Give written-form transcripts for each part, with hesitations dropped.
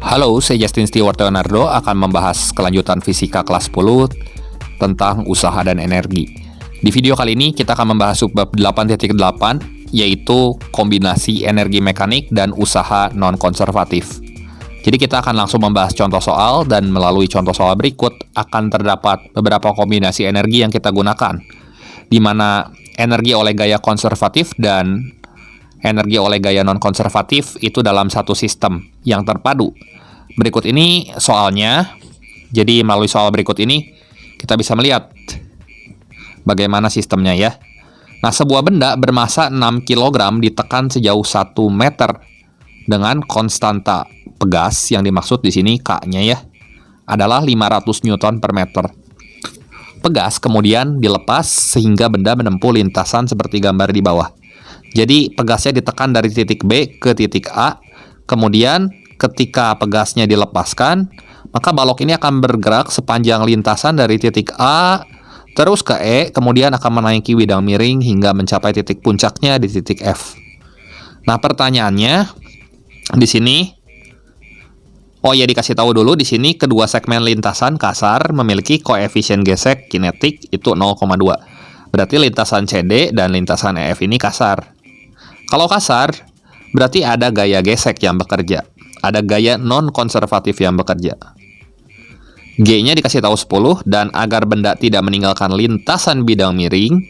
Halo, saya Justin Stewart Leonardo akan membahas kelanjutan fisika kelas 10 tentang usaha dan energi. Di video kali ini kita akan membahas subbab 8.8 yaitu kombinasi energi mekanik dan usaha non-konservatif. Jadi kita akan langsung membahas contoh soal dan melalui contoh soal berikut akan terdapat beberapa kombinasi energi yang kita gunakan, di mana energi oleh gaya konservatif dan energi oleh gaya non-konservatif itu dalam satu sistem yang terpadu. Berikut ini soalnya. Jadi melalui soal berikut ini kita bisa melihat bagaimana sistemnya ya. Nah, sebuah benda bermasa 6 kg ditekan sejauh 1 meter dengan konstanta pegas yang dimaksud di sini K-nya ya adalah 500 Newton per meter. Pegas kemudian dilepas sehingga benda menempuh lintasan seperti gambar di bawah. Jadi pegasnya ditekan dari titik B ke titik A, kemudian ketika pegasnya dilepaskan, maka balok ini akan bergerak sepanjang lintasan dari titik A terus ke E, kemudian akan menaiki bidang miring hingga mencapai titik puncaknya di titik F. Nah, pertanyaannya di sini, dikasih tahu dulu di sini kedua segmen lintasan kasar memiliki koefisien gesek kinetik itu 0,2. Berarti lintasan CD dan lintasan EF ini kasar. Kalau kasar, berarti ada gaya gesek yang bekerja. Ada gaya non-konservatif yang bekerja. G-nya dikasih tahu 10, dan agar benda tidak meninggalkan lintasan bidang miring,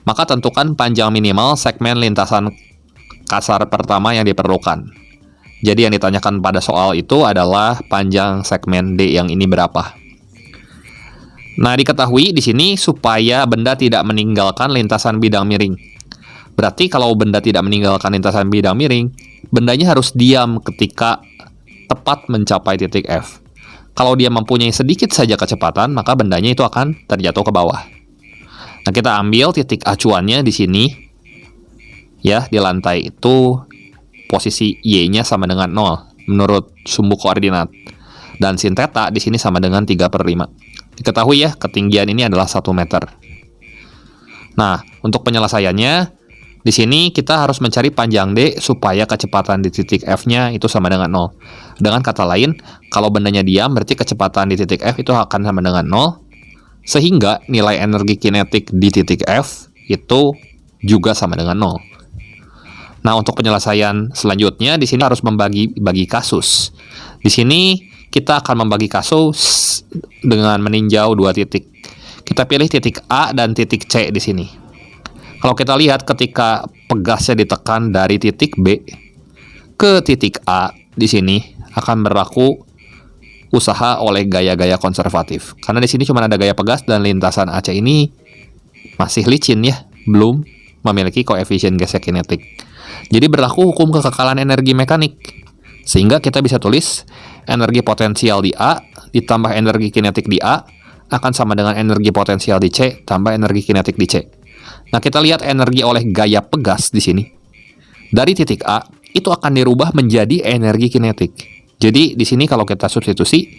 maka tentukan panjang minimal segmen lintasan kasar pertama yang diperlukan. Jadi yang ditanyakan pada soal itu adalah panjang segmen D yang ini berapa. Nah, diketahui di sini supaya benda tidak meninggalkan lintasan bidang miring. Berarti kalau benda tidak meninggalkan lintasan bidang miring, bendanya harus diam ketika tepat mencapai titik F. Kalau dia mempunyai sedikit saja kecepatan, maka bendanya itu akan terjatuh ke bawah. Nah, kita ambil titik acuannya di sini. Ya, di lantai itu posisi Y-nya sama dengan 0 menurut sumbu koordinat. Dan sin theta di sini sama dengan 3/5. Diketahui ya, ketinggian ini adalah 1 meter. Nah, untuk penyelesaiannya, di sini kita harus mencari panjang D supaya kecepatan di titik F-nya itu sama dengan 0. Dengan kata lain, kalau bendanya diam, berarti kecepatan di titik F itu akan sama dengan 0, sehingga nilai energi kinetik di titik F itu juga sama dengan 0. Nah, untuk penyelesaian selanjutnya, di sini harus membagi kasus. Di sini kita akan membagi kasus dengan meninjau dua titik. Kita pilih titik A dan titik C di sini. Kalau kita lihat ketika pegasnya ditekan dari titik B ke titik A, di sini akan berlaku usaha oleh gaya-gaya konservatif. Karena di sini cuma ada gaya pegas dan lintasan AC ini masih licin ya, belum memiliki koefisien gesek kinetik. Jadi berlaku hukum kekekalan energi mekanik. Sehingga kita bisa tulis energi potensial di A ditambah energi kinetik di A akan sama dengan energi potensial di C tambah energi kinetik di C. Nah, kita lihat energi oleh gaya pegas di sini. Dari titik A, itu akan dirubah menjadi energi kinetik. Jadi, di sini kalau kita substitusi,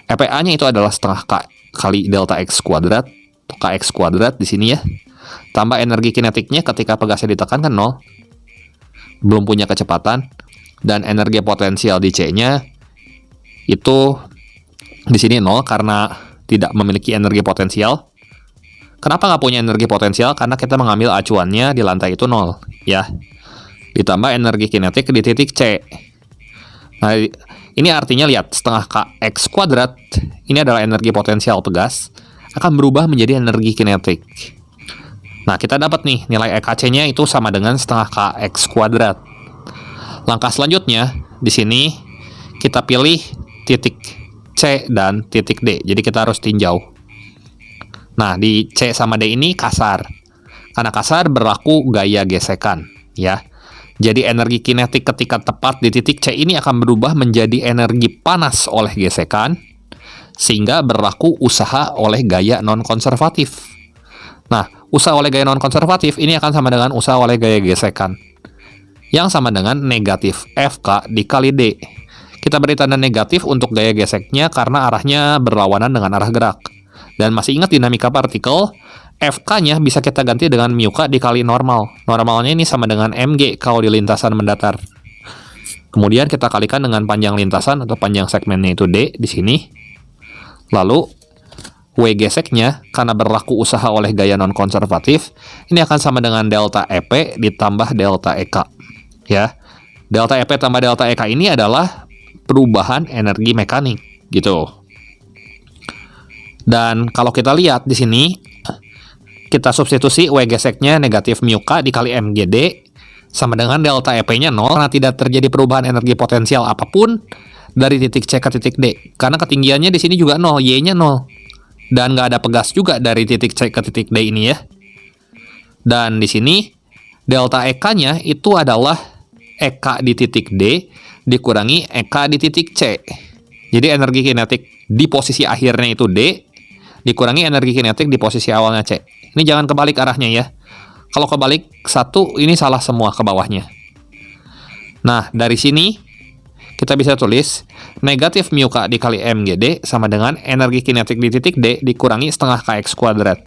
EPA-nya itu adalah setengah K kali delta X kuadrat, KX kuadrat di sini ya. Tambah energi kinetiknya ketika pegasnya ditekan kan 0. Belum punya kecepatan. Dan energi potensial di C-nya itu di sini 0 karena tidak memiliki energi potensial. Kenapa nggak punya energi potensial? Karena kita mengambil acuannya di lantai itu 0, ya. Ditambah energi kinetik di titik C. Nah, ini artinya lihat, setengah KX kuadrat, ini adalah energi potensial pegas, akan berubah menjadi energi kinetik. Nah, kita dapat nih, nilai EKC-nya itu sama dengan setengah KX kuadrat. Langkah selanjutnya, di sini kita pilih titik C dan titik D. Jadi kita harus tinjau. Nah, di C sama D ini kasar. Karena kasar berlaku gaya gesekan, ya. Jadi energi kinetik ketika tepat di titik C ini akan berubah menjadi energi panas oleh gesekan, sehingga berlaku usaha oleh gaya non-konservatif. Nah, usaha oleh gaya non-konservatif ini akan sama dengan usaha oleh gaya gesekan, yang sama dengan negatif FK dikali D. Kita beri tanda negatif untuk gaya geseknya karena arahnya berlawanan dengan arah gerak. Dan masih ingat dinamika partikel, FK-nya bisa kita ganti dengan μk dikali normal. Normalnya ini sama dengan mg kalau di lintasan mendatar. Kemudian kita kalikan dengan panjang lintasan atau panjang segmennya itu D di sini. Lalu W geseknya karena berlaku usaha oleh gaya non-konservatif, ini akan sama dengan delta EP ditambah delta EK. Ya. Delta EP tambah delta EK ini adalah perubahan energi mekanik gitu. Dan kalau kita lihat di sini, kita substitusi W geseknya negatif mu K dikali MGD sama dengan delta EP-nya 0 karena tidak terjadi perubahan energi potensial apapun dari titik C ke titik D. Karena ketinggiannya di sini juga 0, Y-nya 0. Dan nggak ada pegas juga dari titik C ke titik D ini ya. Dan di sini delta EK-nya itu adalah EK di titik D dikurangi EK di titik C. Jadi energi kinetik di posisi akhirnya itu D dikurangi energi kinetik di posisi awalnya C. Ini jangan kebalik arahnya ya. Kalau kebalik satu, ini salah semua ke bawahnya. Nah, dari sini kita bisa tulis negatif mu K dikali MGD sama dengan energi kinetik di titik D dikurangi setengah Kx kuadrat.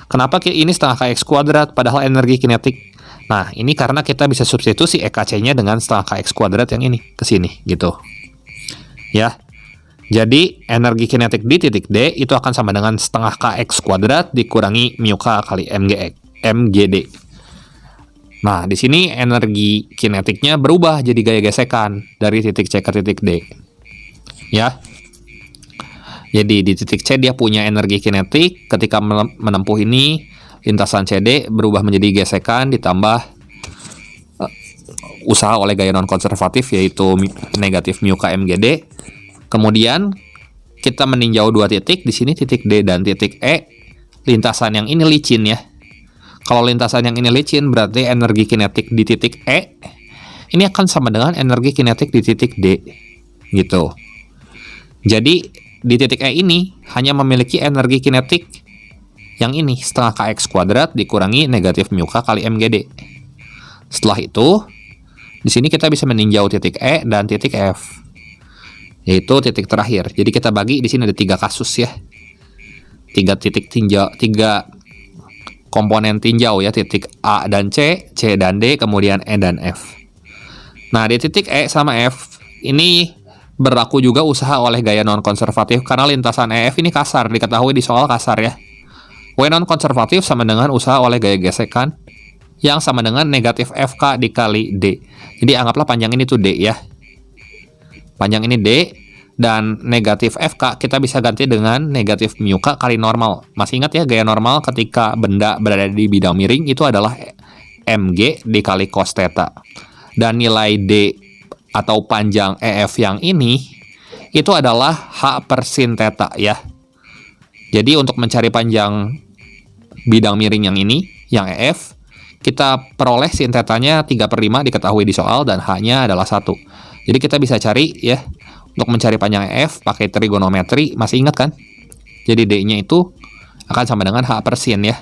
Kenapa ini setengah Kx kuadrat padahal energi kinetik? Nah, ini karena kita bisa substitusi EKC-nya dengan setengah Kx kuadrat yang ini ke sini gitu. Ya. Jadi, energi kinetik di titik D itu akan sama dengan setengah Kx kuadrat dikurangi mu K kali MGD. Nah, di sini energi kinetiknya berubah jadi gaya gesekan dari titik C ke titik D. Ya. Jadi, di titik C dia punya energi kinetik, ketika menempuh ini, lintasan CD berubah menjadi gesekan ditambah usaha oleh gaya non-konservatif yaitu negatif mu K MGD. Kemudian kita meninjau dua titik di sini, titik D dan titik E. Lintasan yang ini licin ya. Kalau lintasan yang ini licin berarti energi kinetik di titik E ini akan sama dengan energi kinetik di titik D gitu. Jadi di titik E ini hanya memiliki energi kinetik yang ini setengah Kx kuadrat dikurangi negatif mu K kali MGD. Setelah itu di sini kita bisa meninjau titik E dan titik F, yaitu titik terakhir. Jadi kita bagi di sini ada 3 kasus ya. 3 titik tinjau, 3 komponen tinjau ya, titik A dan C, C dan D, kemudian E dan F. Nah, di titik E sama F ini berlaku juga usaha oleh gaya non-konservatif karena lintasan EF ini kasar, diketahui di soal kasar ya. W non-konservatif sama dengan usaha oleh gaya gesekan yang sama dengan negatif FK dikali D. Jadi anggaplah panjang ini tuh D ya. Panjang ini D, dan negatif FK kita bisa ganti dengan negatif mu K kali normal. Masih ingat ya, gaya normal ketika benda berada di bidang miring itu adalah mg dikali cos theta. Dan nilai D atau panjang EF yang ini itu adalah H per sin theta ya. Jadi untuk mencari panjang bidang miring yang ini, yang EF, kita peroleh sin theta-nya 3/5 diketahui di soal dan H-nya adalah 1. Jadi kita bisa cari ya, untuk mencari panjang EF pakai trigonometri, masih ingat kan? Jadi D-nya itu akan sama dengan H per sin ya.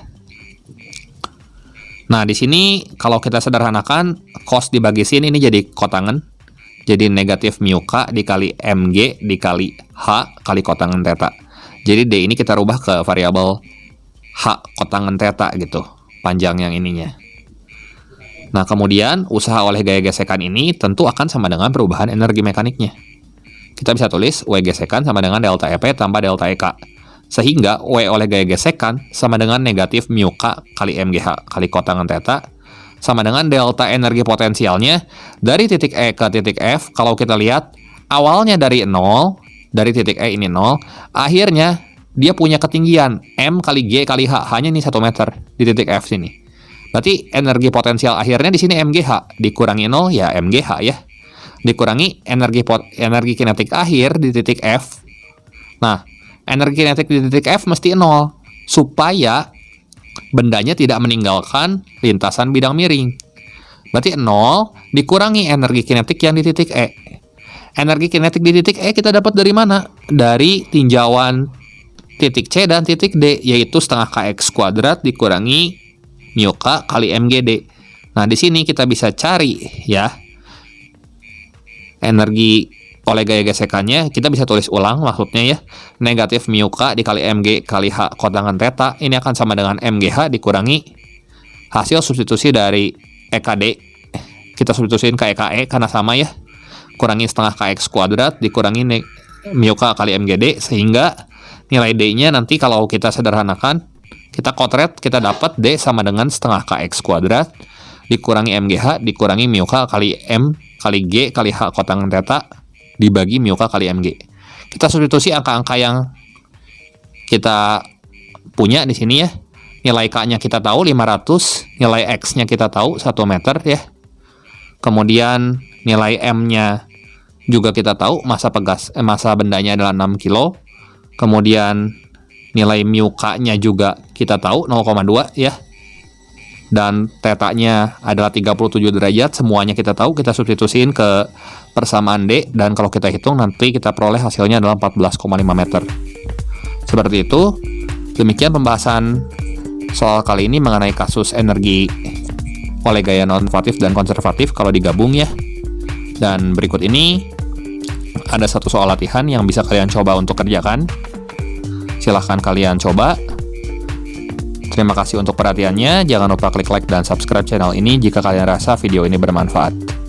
Nah, di sini kalau kita sederhanakan, cos dibagi sin ini jadi kotangen. Jadi negatif mu K dikali mg dikali H kali kotangen theta. Jadi D ini kita rubah ke variabel H kotangen theta gitu, panjang yang ininya. Nah, kemudian usaha oleh gaya gesekan ini tentu akan sama dengan perubahan energi mekaniknya. Kita bisa tulis W gesekan sama dengan delta EP tambah delta EK. Sehingga W oleh gaya gesekan sama dengan negatif mu K kali MGH kali kotangen theta sama dengan delta energi potensialnya dari titik E ke titik F. Kalau kita lihat awalnya dari 0, dari titik E ini 0, akhirnya dia punya ketinggian M kali G kali H, hanya ini 1 meter di titik F sini. Berarti energi potensial akhirnya di sini MGH, dikurangi 0 ya MGH ya. Dikurangi energi kinetik akhir di titik F. Nah, energi kinetik di titik F mesti 0 supaya bendanya tidak meninggalkan lintasan bidang miring. Berarti 0 dikurangi energi kinetik yang di titik E. Energi kinetik di titik E kita dapat dari mana? Dari tinjauan titik C dan titik D, yaitu setengah Kx kuadrat dikurangi mu K kali MGD. Nah, di sini kita bisa cari ya energi oleh gaya gesekannya. Kita bisa tulis ulang maksudnya ya. Negatif mu K dikali Mg kali H kotangen theta ini akan sama dengan MGH dikurangi hasil substitusi dari EKD. Kita substitusiin ke EKE karena sama ya. kurangi setengah kx kuadrat dikurangi mu k kali mgd, sehingga nilai d-nya nanti kalau kita sederhanakan, kita kotret, kita dapat d sama dengan setengah kx kuadrat dikurangi mgh dikurangi mu k kali m kali g kali h kotangan theta dibagi mu k kali mg. Kita substitusi angka-angka yang kita punya di sini ya. Nilai k-nya kita tahu 500, nilai x-nya kita tahu 1 meter ya. Kemudian nilai m-nya juga kita tahu, massa bendanya adalah 6 kilo. Kemudian nilai mu k-nya juga kita tahu 0,2 ya. Dan theta-nya adalah 37 derajat, semuanya kita tahu, kita substitusiin ke persamaan D, dan kalau kita hitung nanti kita peroleh hasilnya adalah 14,5 meter. Seperti itu. Demikian pembahasan soal kali ini mengenai kasus energi oleh gaya non-konservatif dan konservatif kalau digabung ya. Dan berikut ini ada satu soal latihan yang bisa kalian coba untuk kerjakan. Silahkan kalian coba. Terima kasih untuk perhatiannya. Jangan lupa klik like dan subscribe channel ini jika kalian rasa video ini bermanfaat.